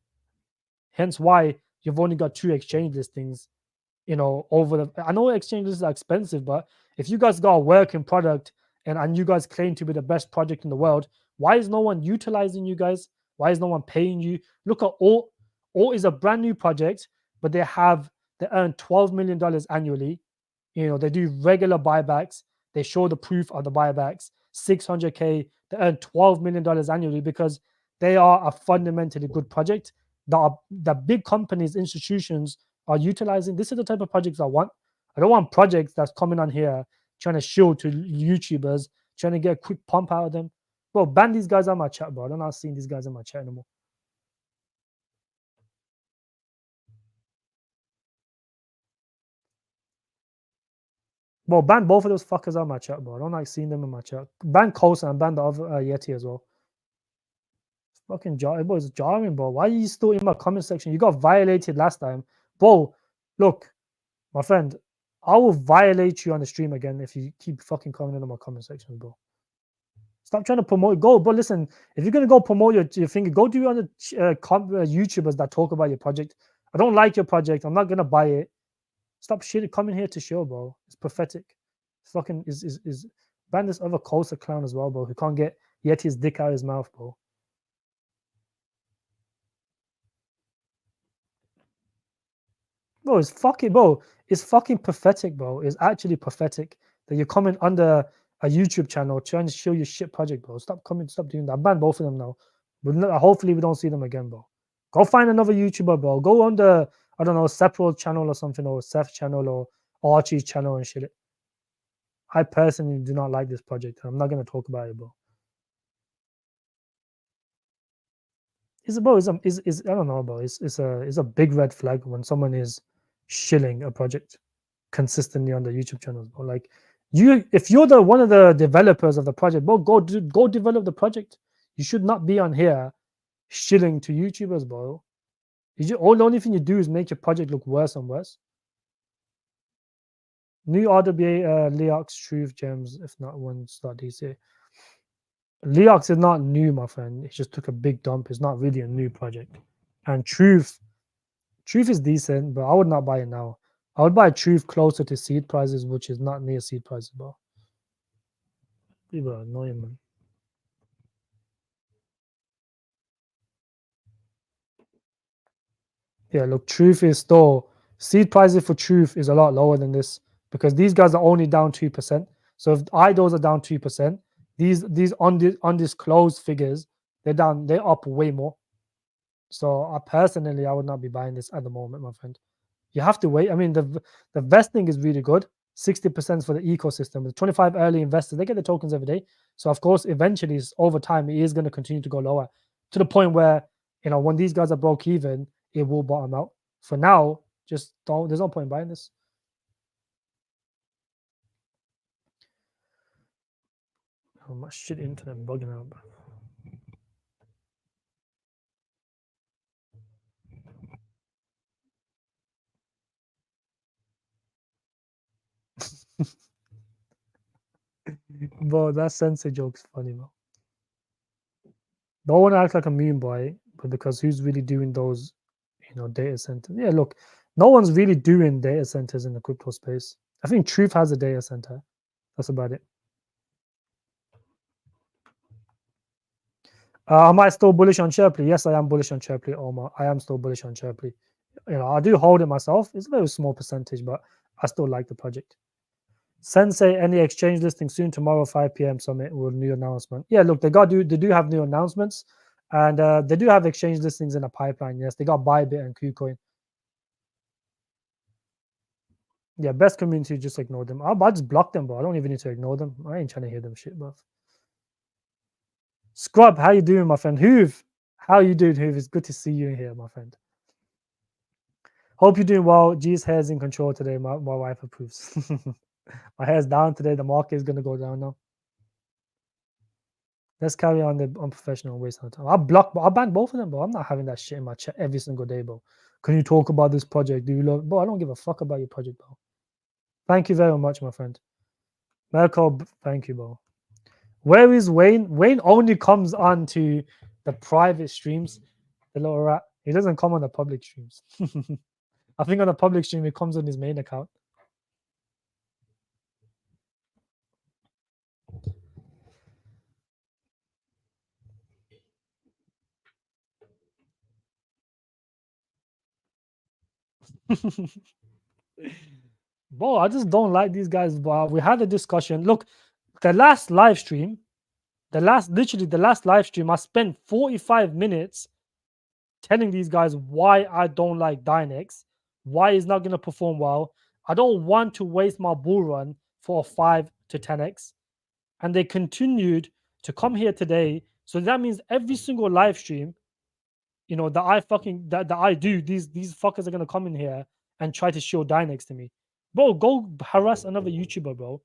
Hence why you've only got 2 exchange listings, over the, I know exchanges are expensive, but if you guys got a working product and you guys claim to be the best project in the world, why is no one utilizing you guys? Why is no one paying you? Look at Alt. Alt is a brand new project, but they earn $12 million annually. They do regular buybacks. They show the proof of the buybacks. 600K, they earn $12 million annually because they are a fundamentally good project. The big companies, institutions are utilizing. This is the type of projects I want. I don't want projects that's coming on here trying to show to YouTubers, trying to get a quick pump out of them. Bro, ban these guys on my chat, bro. I'm not seeing these guys on my chat anymore. Bro, ban both of those fuckers on my chat, bro. I don't like seeing them in my chat. Ban Kosa and ban the other Yeti as well. It's fucking jarring, bro. It's jarring, bro. Why are you still in my comment section? You got violated last time. Bro, look, my friend, I will violate you on the stream again if you keep fucking commenting on my comment section, bro. Stop trying to promote. Go, but listen, if you're gonna go promote your thing, go do it on the YouTubers that talk about your project. I don't like your project. I'm not gonna buy it. Stop shit coming here to show, bro. It's pathetic. It's fucking is ban this other Coaster clown as well, bro. Who can't get yet his dick out of his mouth, bro. Bro, it's fucking bro. It's fucking pathetic, bro. It's actually pathetic that you're coming under a YouTube channel trying to show your shit project, bro. Stop doing that. Ban both of them now. But hopefully we don't see them again, bro. Go find another YouTuber, bro. Go on the, I don't know, Sepro channel or something, or Seth channel or Archie's channel and shit. I personally do not like this project. I'm not gonna talk about it, bro. I don't know, bro. It's a big red flag when someone is shilling a project consistently on the YouTube channels, bro. Like if you're the one of the developers of the project, bro, go develop the project. You should not be on here shilling to YouTubers, bro. The only thing you do is make your project look worse and worse. New RWA, Leox, Truth, Gems, if not one start DC. Leox is not new, my friend. It just took a big dump. It's not really a new project. And Truth is decent, but I would not buy it now. I would buy Truth closer to seed prices, which is not near seed prices, bro. People are annoying, man. Yeah, look, Truth is still seed prices for Truth is a lot lower than this because these guys are only down 2%. So if idols are down 2%, these undisclosed figures, they're up way more. So I would not be buying this at the moment, my friend. You have to wait. I mean, the vesting is really good. 60% for the ecosystem. The 25 early investors, they get the tokens every day. So of course, eventually, over time, it is going to continue to go lower to the point where when these guys are broke even, it will bottom out. For now, just don't. There's no point in buying this. Oh, my shit internet bugging out. Bro, that sensor joke's funny, bro. Don't want to act like a meme boy, but because who's really doing those, data centers? Yeah, look, no one's really doing data centers in the crypto space. I think Truth has a data center. That's about it. Am I still bullish on Chirpley? Yes, I am bullish on Chirpley, Omar. I am still bullish on Chirpley. I do hold it myself. It's a very small percentage, but I still like the project. Sensei, any exchange listing soon tomorrow, 5 p.m. summit with new announcement. Yeah, look, they do have new announcements, and they do have exchange listings in a pipeline. Yes, they got Bybit and KuCoin. Yeah, best community, just ignore them. I'll just block them, bro. I don't even need to ignore them. I ain't trying to hear them shit, bro. Scrub, how you doing, my friend? Hoove, how you doing, Hoove? It's good to see you in here, my friend. Hope you're doing well. G's hair's in control today. My wife approves. My hair's down today. The market is gonna go down now. Let's carry on the unprofessional waste of time. I'll ban both of them, bro. I'm not having that shit in my chat every single day, bro. Can you talk about this project? Do you love, bro? I don't give a fuck about your project, bro. Thank you very much, my friend. Merkel, thank you, bro. Where is Wayne? Wayne only comes on to the private streams. The little rat. He doesn't come on the public streams. I think on the public stream, he comes on his main account. Bro, I just don't like these guys. But we had a discussion. Look, the last live stream, literally the last live stream, I spent 45 minutes telling these guys why I don't like Dynex, why it's not going to perform well. I don't want to waste my bull run for a 5 to 10x. And they continued to come here today. So that means every single live stream, that I do, these fuckers are gonna come in here and try to show Dynex to me. Bro, go harass another YouTuber, bro.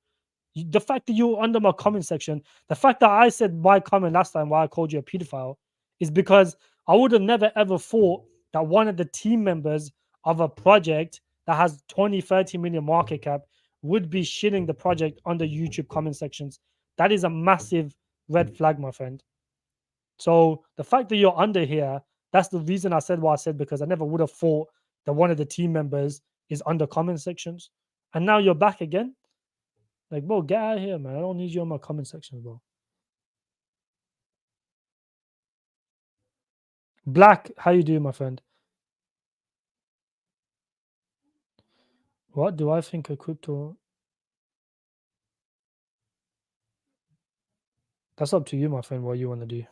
The fact that you're under my comment section, the fact that I said my comment last time why I called you a pedophile is because I would have never ever thought that one of the team members of a project that has 20, 30 million market cap would be shitting the project under YouTube comment sections. That is a massive red flag, my friend. So the fact that you're under here, that's the reason I said what I said, because I never would have thought that one of the team members is under comment sections. And now you're back again. Like, bro, get out of here, man. I don't need you on my comment sections, bro. Black, how you doing, my friend? What do I think of crypto? That's up to you, my friend, what you want to do.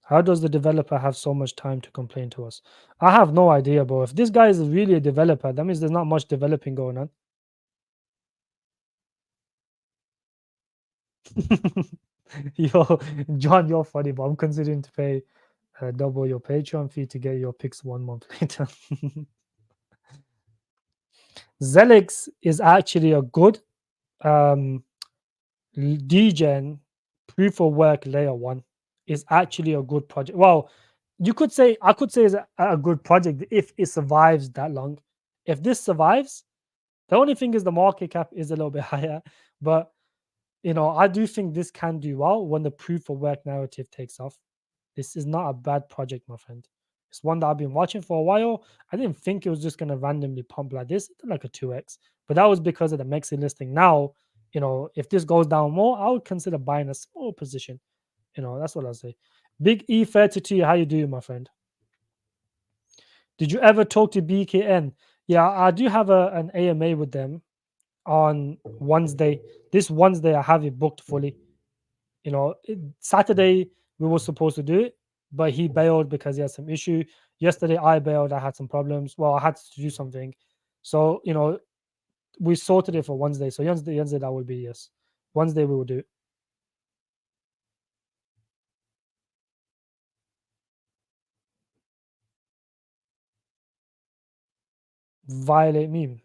How does the developer have so much time to complain to us? I have no idea, bro. If this guy is really a developer, that means there's not much developing going on. Yo, John, you're funny, but I'm considering to pay double your Patreon fee to get your picks 1 month later. Zelix is actually a good degen proof of work layer 1 is actually a good project. Well, I could say it's a good project if it survives that long. If this survives, the only thing is the market cap is a little bit higher, but I do think this can do well when the proof of work narrative takes off. This is not a bad project, my friend. It's one that I've been watching for a while. I didn't think it was just going to randomly pump like this. It did like a 2x, but that was because of the Mexi listing. Now, if this goes down more, I would consider buying a small position. That's what I'll say. Big E32, how you doing, my friend? Did you ever talk to BKN? Yeah, I do have an AMA with them on Wednesday. This Wednesday, I have it booked fully. Saturday we were supposed to do it, but he bailed because he had some issue. Yesterday I bailed. I had some problems. Well, I had to do something. So, we sorted it for Wednesday. So Wednesday that will be yes. Wednesday we will do it. Violate meme.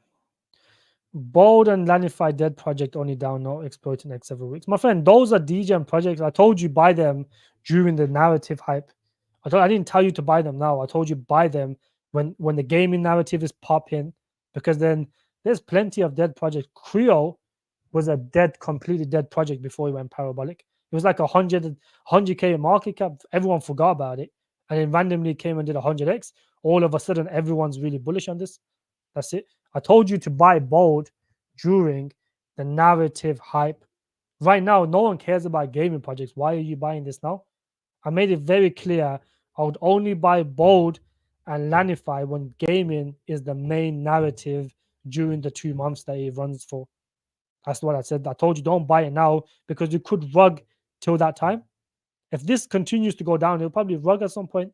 Bold and Lanify Dead project only down, not exploiting next several weeks. My friend, those are DGM projects. I told you buy them during the narrative hype. I didn't tell you to buy them now. I told you buy them when the gaming narrative is popping, because then there's plenty of dead projects. Creo was a completely dead project before he went parabolic. It was like 100K market cap. Everyone forgot about it. And then randomly came and did 100x. All of a sudden, everyone's really bullish on this. That's it. I told you to buy bold during the narrative hype. Right now, no one cares about gaming projects. Why are you buying this now? I made it very clear I would only buy Bold and Lanify when gaming is the main narrative during the 2 months that it runs for. That's what I said. I told you don't buy it now because you could rug till that time. If this continues to go down, it'll probably rug at some point.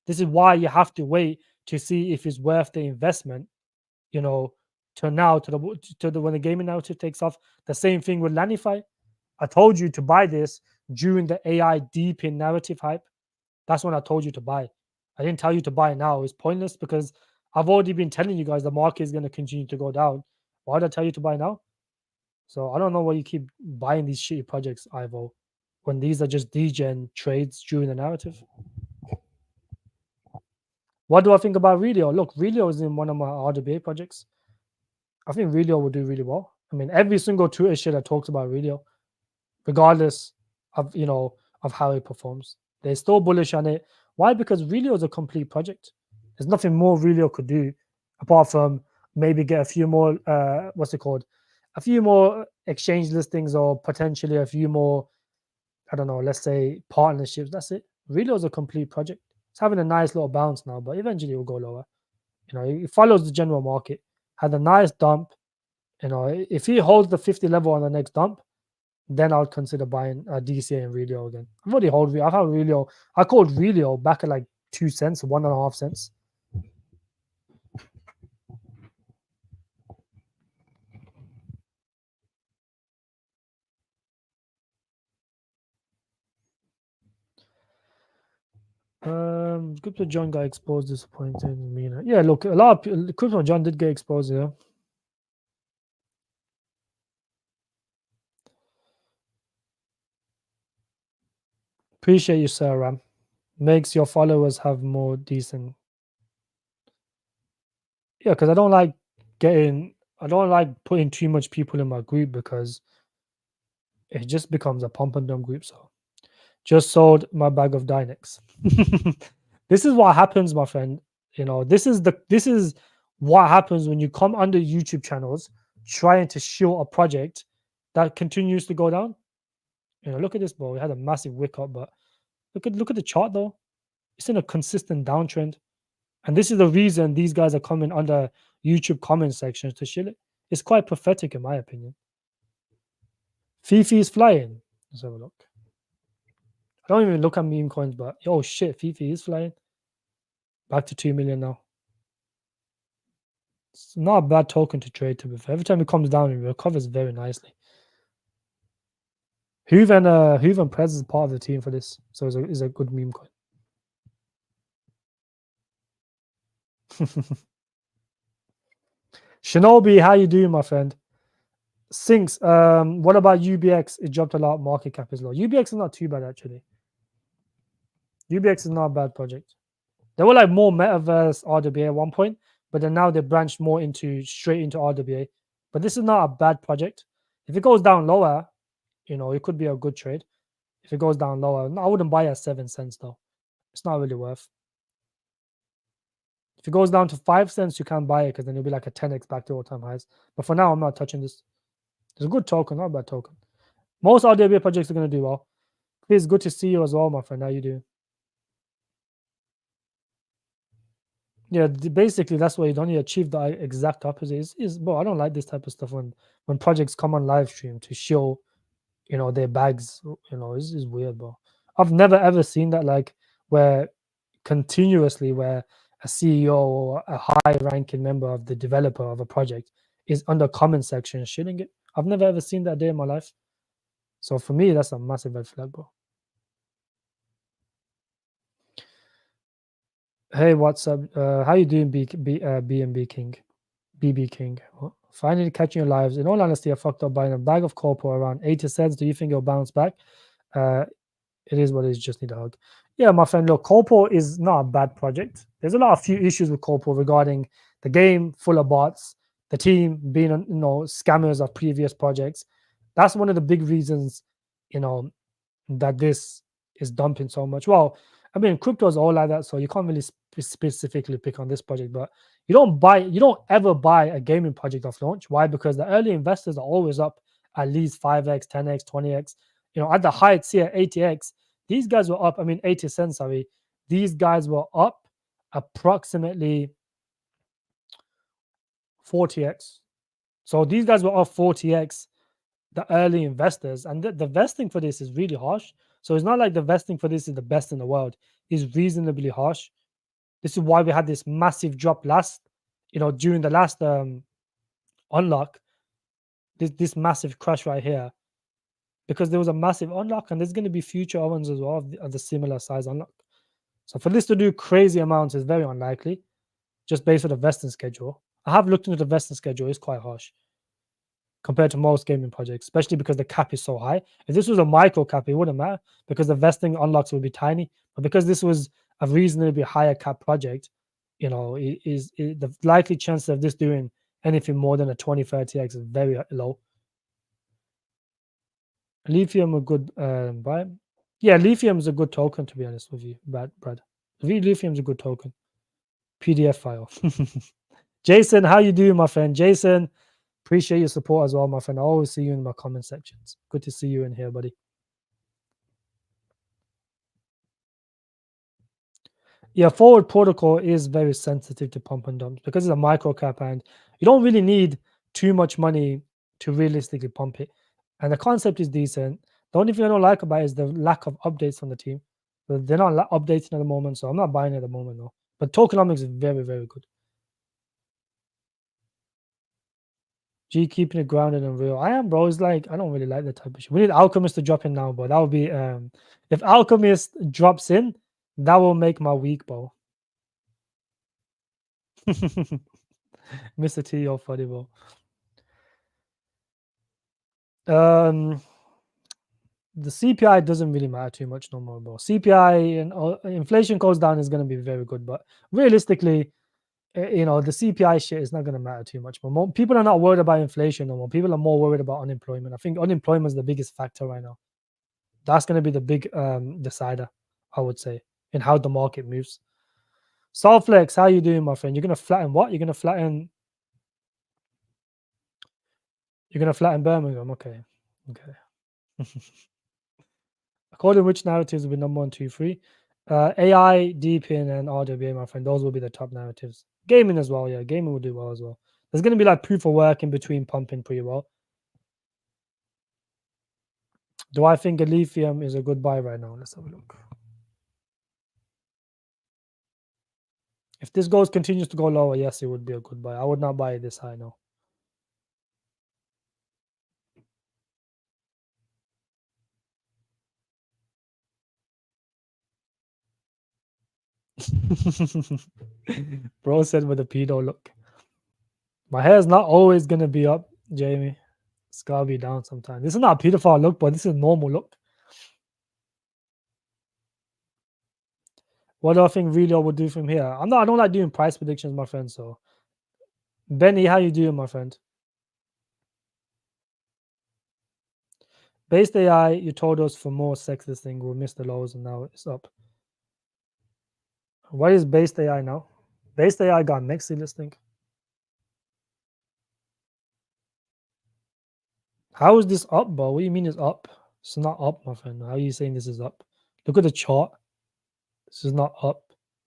This is why you have to wait to see if it's worth the investment, you know, to now to the when the gaming narrative takes off. The same thing with Lanify. I told you to buy this during the AI deep in narrative hype. That's when I told you to buy. I didn't tell you to buy now. It's pointless because I've already been telling you guys the market is going to continue to go down. Why did I tell you to buy now? So I don't know why you keep buying these shitty projects, Ivo, when these are just degen trades during the narrative. What do I think about Relio? Look, Relio is in one of my RWA projects. I think Relio will do really well. I mean, every single Twitter shit that talks about Relio, regardless of of how it performs, they're still bullish on it. Why? Because Relio is a complete project. There's nothing more Relio could do apart from maybe get a few more what's it called? A few more exchange listings or potentially a few more, I don't know, let's say partnerships. That's it. Relio is a complete project. It's having a nice little bounce now, but eventually it will go lower. It follows the general market. Had a nice dump. If he holds the 50 level on the next dump, then I'll consider buying a DCA and Relio again. I've already held. I've had Relio. I called Relio back at like 2 cents, 1.5 cents. Crypto John got exposed, disappointed. Yeah, look, a lot of Crypto John did get exposed. Yeah. Appreciate you, Sir Ram. Makes your followers have more decent. Yeah, because I don't like putting too much people in my group because it just becomes a pump and dump group. So just sold my bag of Dynex. This is what happens, my friend. This is what happens when you come under YouTube channels trying to shield a project that continues to go down. Look at this, bro. We had a massive wick up, but look at the chart though. It's in a consistent downtrend. And this is the reason these guys are coming under YouTube comment sections to shield it. It's quite pathetic in my opinion. Fifi is flying. Let's have a look. I don't even look at meme coins, but oh shit, Fifi is flying. Back to 2 million now. It's not a bad token to trade, to be fair. Every time it comes down, it recovers very nicely. Hooven Prez is part of the team for this, so it's a good meme coin. Shinobi, how you doing, my friend? Sinks. What about UBX? It dropped a lot. Market cap is low. UBX is not too bad actually. UBX is not a bad project. They were like more metaverse RWA at one point, but then now they branched more straight into RWA. But this is not a bad project. If it goes down lower, it could be a good trade. If it goes down lower, I wouldn't buy at 7 cents though. It's not really worth. If it goes down to 5 cents, you can't buy it because then it'll be like a 10x back to all-time highs. But for now, I'm not touching this. It's a good token, not a bad token. Most RWA projects are going to do well. It's good to see you as well, my friend. How you doing? Yeah, basically that's what you don't. You achieve the exact opposite. Bro, I don't like this type of stuff when projects come on live stream to show, their bags. It's weird, bro. I've never ever seen that where a CEO or a high-ranking member of the developer of a project is under comment section shitting it. I've never ever seen that day in my life. So for me, that's a massive red flag, bro. Hey, what's up? How you doing, BNB King? BB King. Finally catching your lives. In all honesty, I fucked up buying a bag of Corpo around 80 cents. Do you think it'll bounce back? It is what it is. Just need a hug. Yeah, my friend. Look, Corpo is not a bad project. There's a few issues with Corpo regarding the game full of bots, the team being scammers of previous projects. That's one of the big reasons, that this is dumping so much. Well, I mean, crypto is all like that, so you can't really specifically pick on this project. But you don't ever buy a gaming project off launch. Why? Because the early investors are always up at least 5x, 10x, 20x. At the heights here, 80x, These guys were up, I mean 80 cents, sorry. These guys were up approximately 40x. So these guys were up 40x, the early investors, and the vesting for this is really harsh. So it's not like the vesting for this is the best in the world. It's reasonably harsh. This is why we had this massive drop during the last unlock, this massive crash right here, because there was a massive unlock, and there's going to be future ones as well of the similar size unlock. So for this to do crazy amounts is very unlikely, just based on the vesting schedule. I have looked into the vesting schedule; it's quite harsh compared to most gaming projects, especially because the cap is so high. If this was a micro cap, it wouldn't matter because the vesting unlocks would be tiny. But because this was a reasonably higher cap project, the likely chance of this doing anything more than a 20-30x is very low. Lithium a good buy. Yeah, lithium is a good token, to be honest with you, Brad. Lithium is a good token. PDF file. Jason, how you doing, my friend? Jason, appreciate your support as well, my friend. I always see you in my comment sections. Good to see you in here, buddy. Yeah, forward protocol is very sensitive to pump and dumps because it's a micro cap and you don't really need too much money to realistically pump it. And the concept is decent. The only thing I don't like about it is the lack of updates on the team. They're not updating at the moment, so I'm not buying it at the moment though. But tokenomics is very, very good. G keeping it grounded and real. I am, bro. It's like I don't really like that type of shit. We need Alchemist to drop in now, but that would be if Alchemist drops in, that will make my week, bro. Mr. T, you're funny, bro. The CPI doesn't really matter too much no more, bro. CPI and inflation goes down is going to be very good, but realistically, the CPI shit is not going to matter too much. But people are not worried about inflation no more. People are more worried about unemployment. I think unemployment is the biggest factor right now. That's going to be the big decider, I would say, in how the market moves. Solflex, how you doing, my friend? You're going to flatten what? You're going to flatten Birmingham. Okay. According to which narratives will be number 1, 2, 3? AI, DeepIn, and RWA, my friend. Those will be the top narratives. Gaming as well, yeah. Gaming will do well as well. There's going to be like proof of work in between pumping pretty well. Do I think lithium is a good buy right now? Let's have a look. If this continues to go lower, yes, it would be a good buy. I would not buy it this high now. Bro said with a pedo look. My hair is not always going to be up, Jamie. It's got to be down sometimes. This is not a pedophile look, but this is a normal look. What do I think Relio would do from here? I don't like doing price predictions, my friend. So, Benny, how you doing, my friend? Based AI, you told us for more sex listing, we'll miss the lows, and now it's up. What is based AI now? Based AI got Mexi listing. How is this up, bro? What do you mean it's up? It's not up, my friend. How are you saying this is up? Look at the chart. This is not up.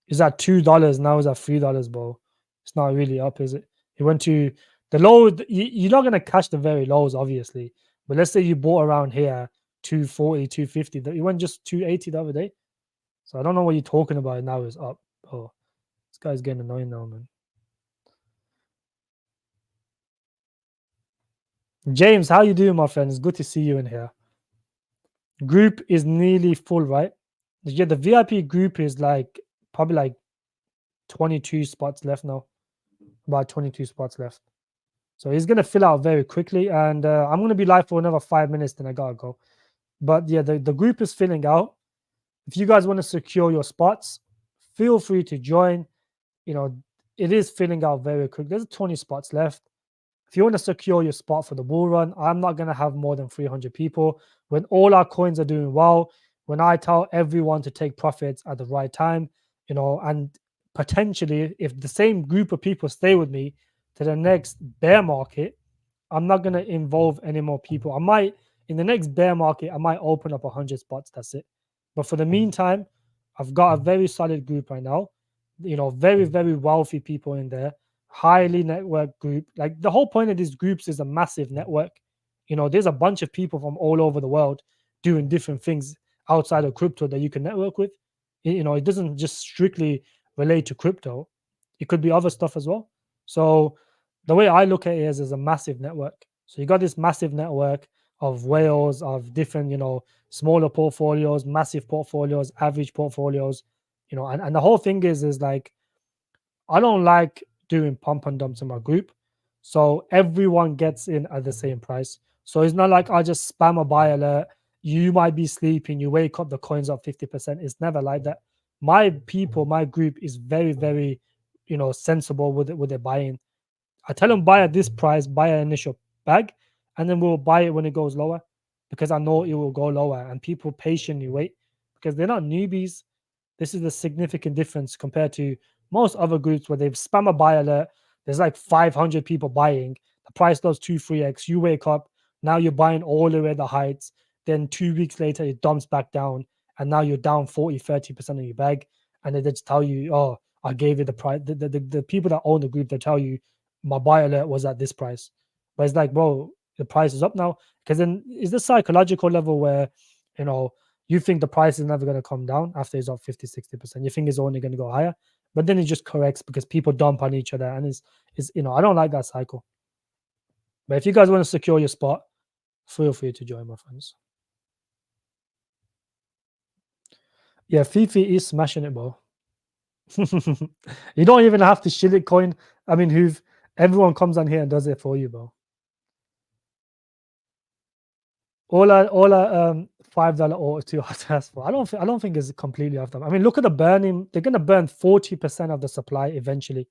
It's at $2. Now it's at $3, bro. It's not really up, is it? It went to the low. You're not gonna catch the very lows, obviously. But let's say you bought around here, 240, 250. It went just 280 the other day. So I don't know what you're talking about. Now it's up. Oh, this guy's getting annoying now, man. James, how you doing, my friend? It's good to see you in here. Group is nearly full, right? Yeah, the VIP group is probably like 22 spots left now. About 22 spots left. So he's gonna fill out very quickly, and I'm gonna be live for another 5 minutes. Then I gotta go. But yeah, the group is filling out. If you guys want to secure your spots, feel free to join. It is filling out very quick. There's 20 spots left. If you want to secure your spot for the bull run, I'm not going to have more than 300 people. When all our coins are doing well, when I tell everyone to take profits at the right time, and potentially if the same group of people stay with me to the next bear market, I'm not going to involve any more people. In the next bear market, I might open up 100 spots. That's it. But for the meantime, I've got a very solid group right now. Very, very wealthy people in there, highly networked group. Like the whole point of these groups is a massive network. There's a bunch of people from all over the world doing different things outside of crypto that you can network with. It doesn't just strictly relate to crypto. It could be other stuff as well. So the way I look at it is as a massive network. So you got this massive network of whales of different, smaller portfolios, massive portfolios, average portfolios, and the whole thing is like I don't like doing pump and dumps in my group. So everyone gets in at the same price. So it's not like I just spam a buy alert. You might be sleeping, you wake up, the coin's up 50%. It's never like that. My people, my group is very, very, sensible with their buying. I tell them buy at this price, buy an initial bag, and then we'll buy it when it goes lower because I know it will go lower and people patiently wait because they're not newbies. This is a significant difference compared to most other groups where they've spam a buy alert. There's like 500 people buying. The price does 2-3x. You wake up, now you're buying all the way at the heights. Then 2 weeks later, it dumps back down. And now you're down 40-30% of your bag. And they just tell you, oh, I gave you the price. The people that own the group, they tell you, my buy alert was at this price. But it's like, bro, the price is up now. Because then is the psychological level where, you think the price is never going to come down after it's up 50-60%. You think it's only going to go higher, but then it just corrects because people dump on each other, and it's I don't like that cycle. But if you guys want to secure your spot, feel free to join, my friends. Yeah, Fifi is smashing it, bro. You don't even have to shill it coin. I mean, everyone comes on here and does it for you, bro. All $5 or too hard to ask for. I don't think it's completely off them. I mean, look at the burning. They're gonna burn 40% of the supply eventually,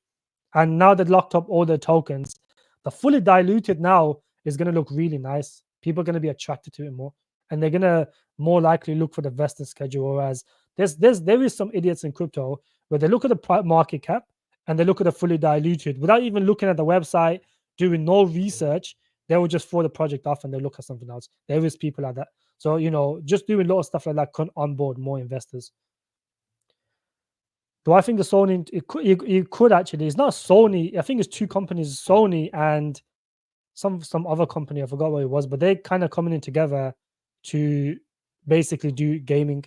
and now they've locked up all the tokens. The fully diluted now is gonna look really nice. People are gonna be attracted to it more, and they're gonna more likely look for the vesting schedule. Whereas there is some idiots in crypto where they look at the market cap and they look at the fully diluted without even looking at the website, doing no research. They will just throw the project off and they look at something else. There is people like that. So, just doing a lot of stuff like that can onboard more investors. Do I think the Sony, it could actually, it's not Sony. I think it's two companies, Sony and some other company. I forgot what it was, but they kind of coming in together to basically do gaming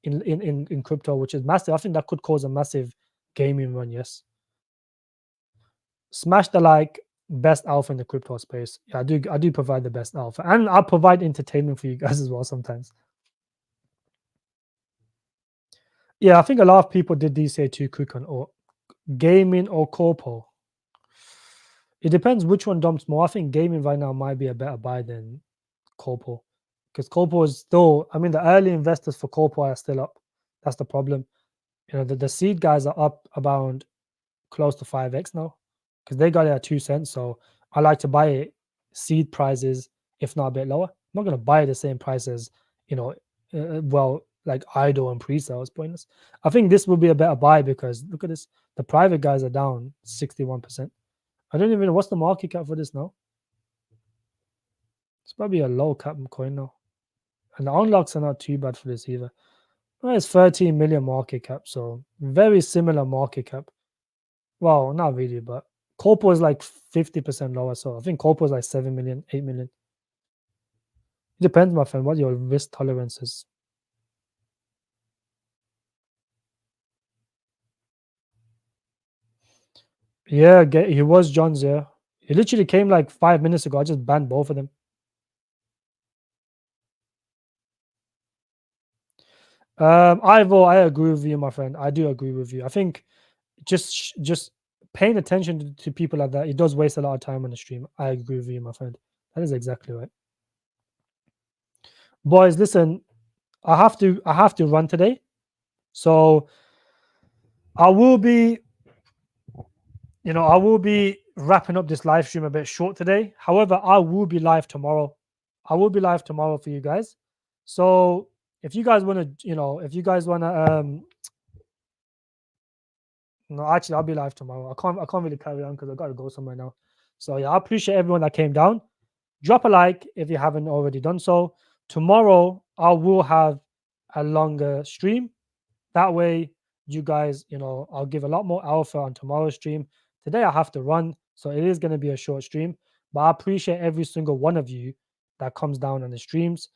in crypto, which is massive. I think that could cause a massive gaming run. Yes. Smash the like. Best alpha in the crypto space. Yeah, I do provide the best alpha, and I'll provide entertainment for you guys as well sometimes. Yeah, I think a lot of people did DC2 quick or gaming or corpo. It depends which one dumps more. I think gaming right now might be a better buy than corpo because corpo is still. I mean, the early investors for corpo are still up. That's the problem. The seed guys are up about close to 5x now because they got it at 2 cents. So I like to buy it seed prices, if not a bit lower. I'm not going to buy the same price as, like idle and pre-sale is pointless. I think this will be a better buy because look at this. The private guys are down 61%. I don't even know what's the market cap for this now. It's probably a low cap coin now. And the unlocks are not too bad for this either. Well, it's 13 million market cap. So very similar market cap. Well, not really, but Corpo is like 50% lower. So I think Corpo is like 7 million, 8 million. It depends, my friend, what your risk tolerance is. Yeah, he was John's, yeah. He literally came like 5 minutes ago. I just banned both of them. Ivo, I agree with you, my friend. I do agree with you. I think just paying attention to people like that, it does waste a lot of time on the stream. I agree with you, my friend. That is exactly right. Boys, listen, I have to run today. So I will be wrapping up this live stream a bit short today. However, I will be live tomorrow. I will be live tomorrow for you guys. So if you guys want to, no, actually, I'll be live tomorrow. I can't really carry on because I got to go somewhere now. So yeah, I appreciate everyone that came down. Drop a like if you haven't already done so. Tomorrow, I will have a longer stream. That way, you guys, I'll give a lot more alpha on tomorrow's stream. Today I have to run, so it is going to be a short stream. But I appreciate every single one of you that comes down on the streams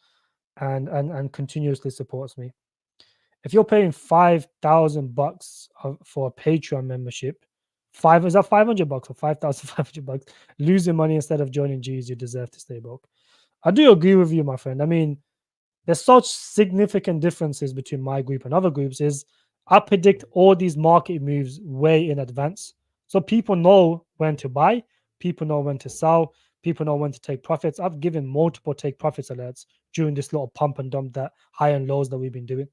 and continuously supports me. If you're paying $5,000 for a Patreon membership, is that $500 or $5,500? Losing money instead of joining G's, you deserve to stay broke. I do agree with you, my friend. I mean, there's such significant differences between my group and other groups. Is I predict all these market moves way in advance, so people know when to buy, people know when to sell, people know when to take profits. I've given multiple take profits alerts during this little pump and dump, that high and lows that we've been doing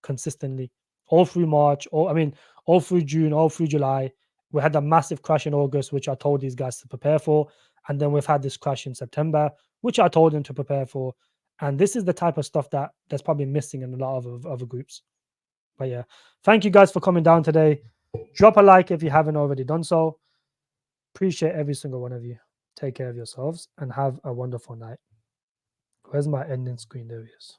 consistently all through March, all through June, all through July. We had a massive crash in August, which I told these guys to prepare for. And then we've had this crash in September, which I told them to prepare for. And this is the type of stuff that's probably missing in a lot of other groups. But yeah, thank you guys for coming down today. Drop a like if you haven't already done so. Appreciate every single one of you. Take care of yourselves and have a wonderful night. Where's my ending screen? There he is.